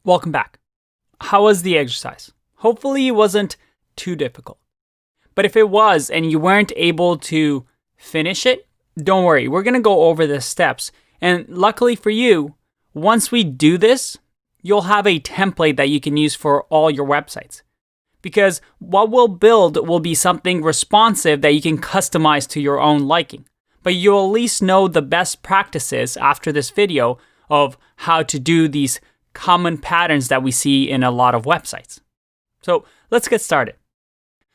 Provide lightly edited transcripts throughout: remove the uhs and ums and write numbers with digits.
Welcome back. How was the exercise? Hopefully it wasn't too difficult. But if it was and you weren't able to finish it, don't worry. We're going to go over the steps. And luckily for you, once we do this, you'll have a template that you can use for all your websites. Because what we'll build will be something responsive that you can customize to your own liking. But you'll at least know the best practices after this video of how to do these common patterns that we see in a lot of websites. So let's get started.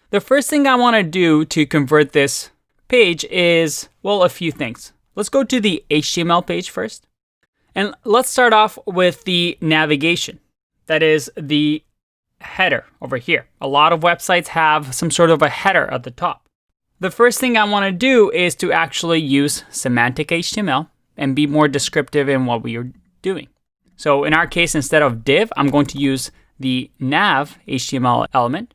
The first thing I want to do to convert this page is, well, a few things. Let's go to the HTML page first. And let's start off with the navigation. That is the header over here. A lot of websites have some sort of a header at the top. The first thing I want to do is to actually use semantic HTML and be more descriptive in what we are doing. So in our case, instead of div, I'm going to use the nav HTML element.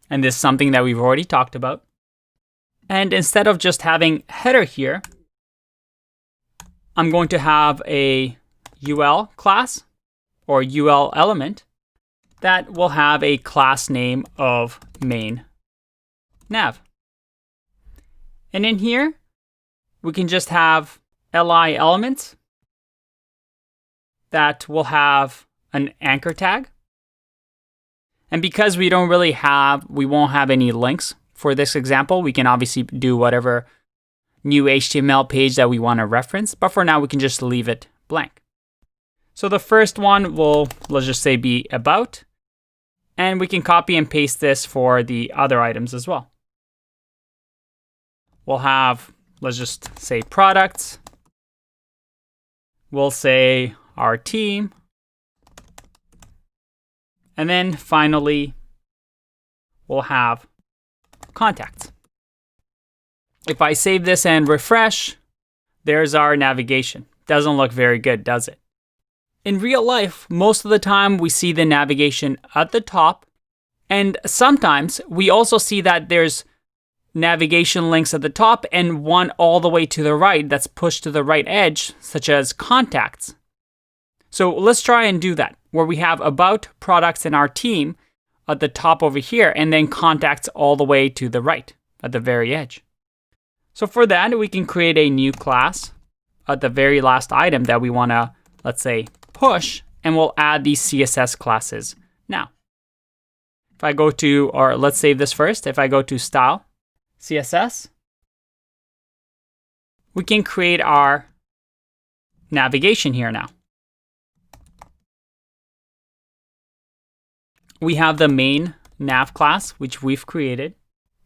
And this is something that we've already talked about. And instead of just having header here, I'm going to have a UL class or UL element that will have a class name of main nav. And in here, we can just have li elements that will have an anchor tag. And because we won't have any links for this example, we can obviously do whatever new HTML page that we want to reference. But for now, we can just leave it blank. So the first one will, let's just say, be about. And we can copy and paste this for the other items as well. We'll have, let's just say, products. We'll say our team. And then finally, we'll have contacts. If I save this and refresh, there's our navigation. Doesn't look very good, does it? In real life, most of the time we see the navigation at the top. And sometimes we also see that there's navigation links at the top and one all the way to the right that's pushed to the right edge, such as contacts. So let's try and do that, where we have about, products, and our team at the top over here, and then contacts all the way to the right at the very edge. So for that, we can create a new class at the very last item that we want to, let's say, push, and we'll add these CSS classes now. If I go to, or let's save this first. If I go to style, CSS, we can create our navigation here now. We have the main nav class, which we've created.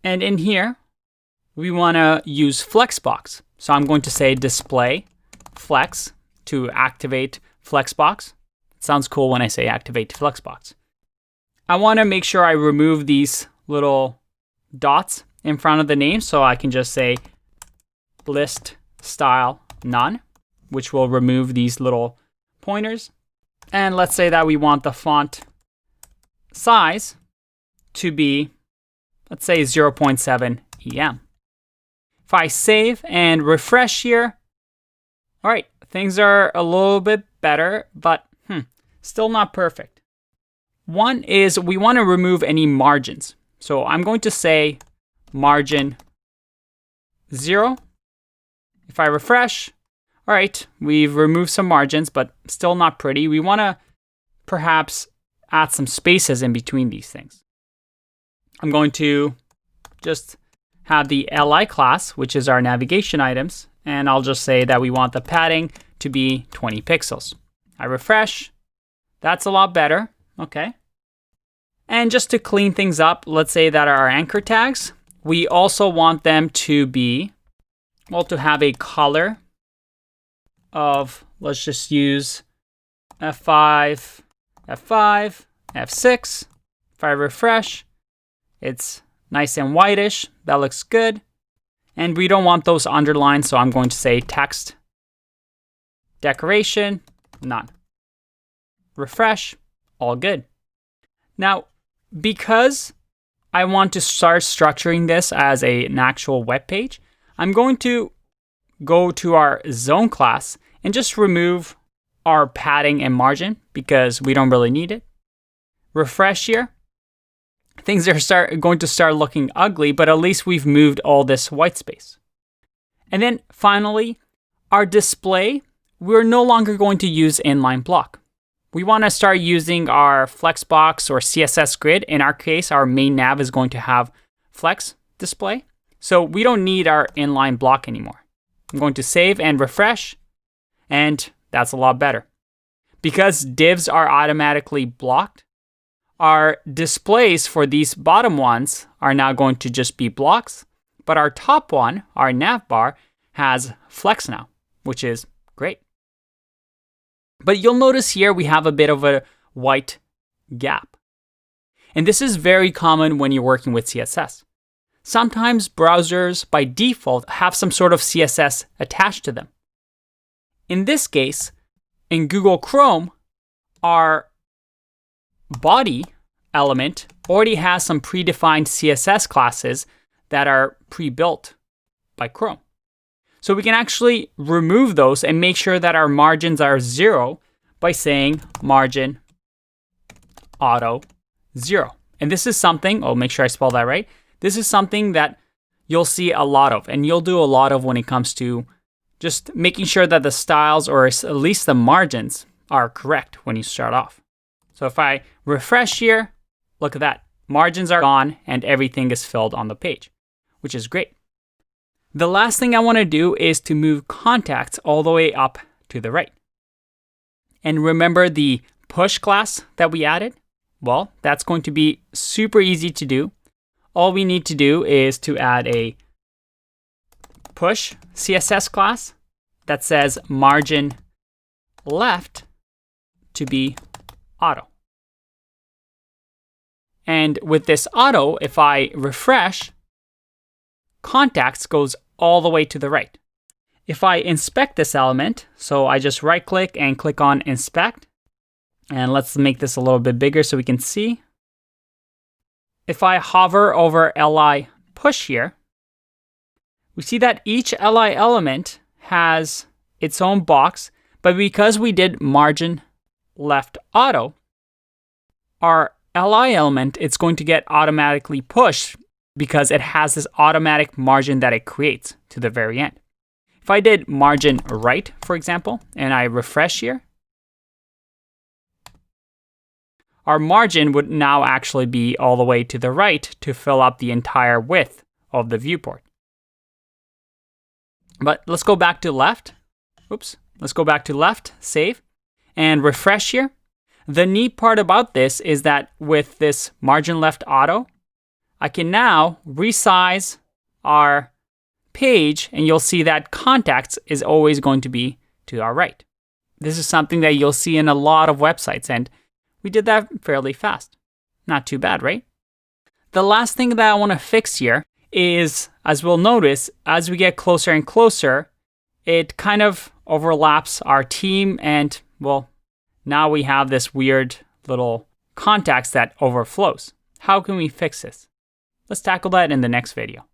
And in here, we want to use Flexbox. So I'm going to say display flex to activate Flexbox. It sounds cool when I say activate Flexbox. I want to make sure I remove these little dots in front of the name. So I can just say list style none, which will remove these little pointers. And let's say that we want the font size to be, let's say, 0.7 EM. If I save and refresh here, all right, things are a little bit better, but still not perfect. One is we want to remove any margins. So I'm going to say margin 0. If I refresh, all right, we've removed some margins, but still not pretty. We want to perhaps add some spaces in between these things. I'm going to just have the li class, which is our navigation items, and I'll just say that we want the padding to be 20 pixels. I refresh. That's a lot better. Okay. And just to clean things up, let's say that our anchor tags, we also want them to be, well, to have a color of, let's just use F5, F5, F6. If I refresh, it's nice and whitish. That looks good. And we don't want those underlined, so I'm going to say text decoration, none. Refresh, all good. Now, because I want to start structuring this as an actual web page, I'm going to go to our zone class and just remove our padding and margin because we don't really need it. Refresh here. Things are going to start looking ugly, but at least we've moved all this white space. And then finally, our display, we're no longer going to use inline block. We want to start using our Flexbox or CSS grid. In our case, our main nav is going to have flex display. So we don't need our inline block anymore. I'm going to save and refresh, and that's a lot better. Because divs are automatically blocked, our displays for these bottom ones are now going to just be blocks, but our top one, our nav bar, has flex now, which is great. But you'll notice here we have a bit of a white gap. And this is very common when you're working with CSS. Sometimes browsers by default have some sort of CSS attached to them. In this case, in Google Chrome, our body element already has some predefined CSS classes that are pre-built by Chrome. So we can actually remove those and make sure that our margins are 0 by saying margin auto 0. And this is something, oh, make sure I spell that right. This is something that you'll see a lot of, and you'll do a lot of when it comes to just making sure that the styles or at least the margins are correct when you start off. So if I refresh here, look at that. Margins are gone and everything is filled on the page, which is great. The last thing I want to do is to move contacts all the way up to the right. And remember the push class that we added? Well, that's going to be super easy to do. All we need to do is to add a push CSS class that says margin left to be auto. And with this auto, if I refresh, contacts goes all the way to the right. If I inspect this element, so I just right click and click on inspect, and let's make this a little bit bigger so we can see. If I hover over li push here, we see that each li element has its own box, but because we did margin left auto, our li element, it's going to get automatically pushed because it has this automatic margin that it creates to the very end. If I did margin right, for example, and I refresh here, our margin would now actually be all the way to the right to fill up the entire width of the viewport. But let's go back to left. Oops, let's go back to left, save, and refresh here. The neat part about this is that with this margin left auto, I can now resize our page and you'll see that contacts is always going to be to our right. This is something that you'll see in a lot of websites, and we did that fairly fast. Not too bad, right? The last thing that I want to fix here is, as we'll notice, as we get closer and closer, it kind of overlaps our team, and well, now we have this weird little contacts that overflows. How can we fix this? Let's tackle that in the next video.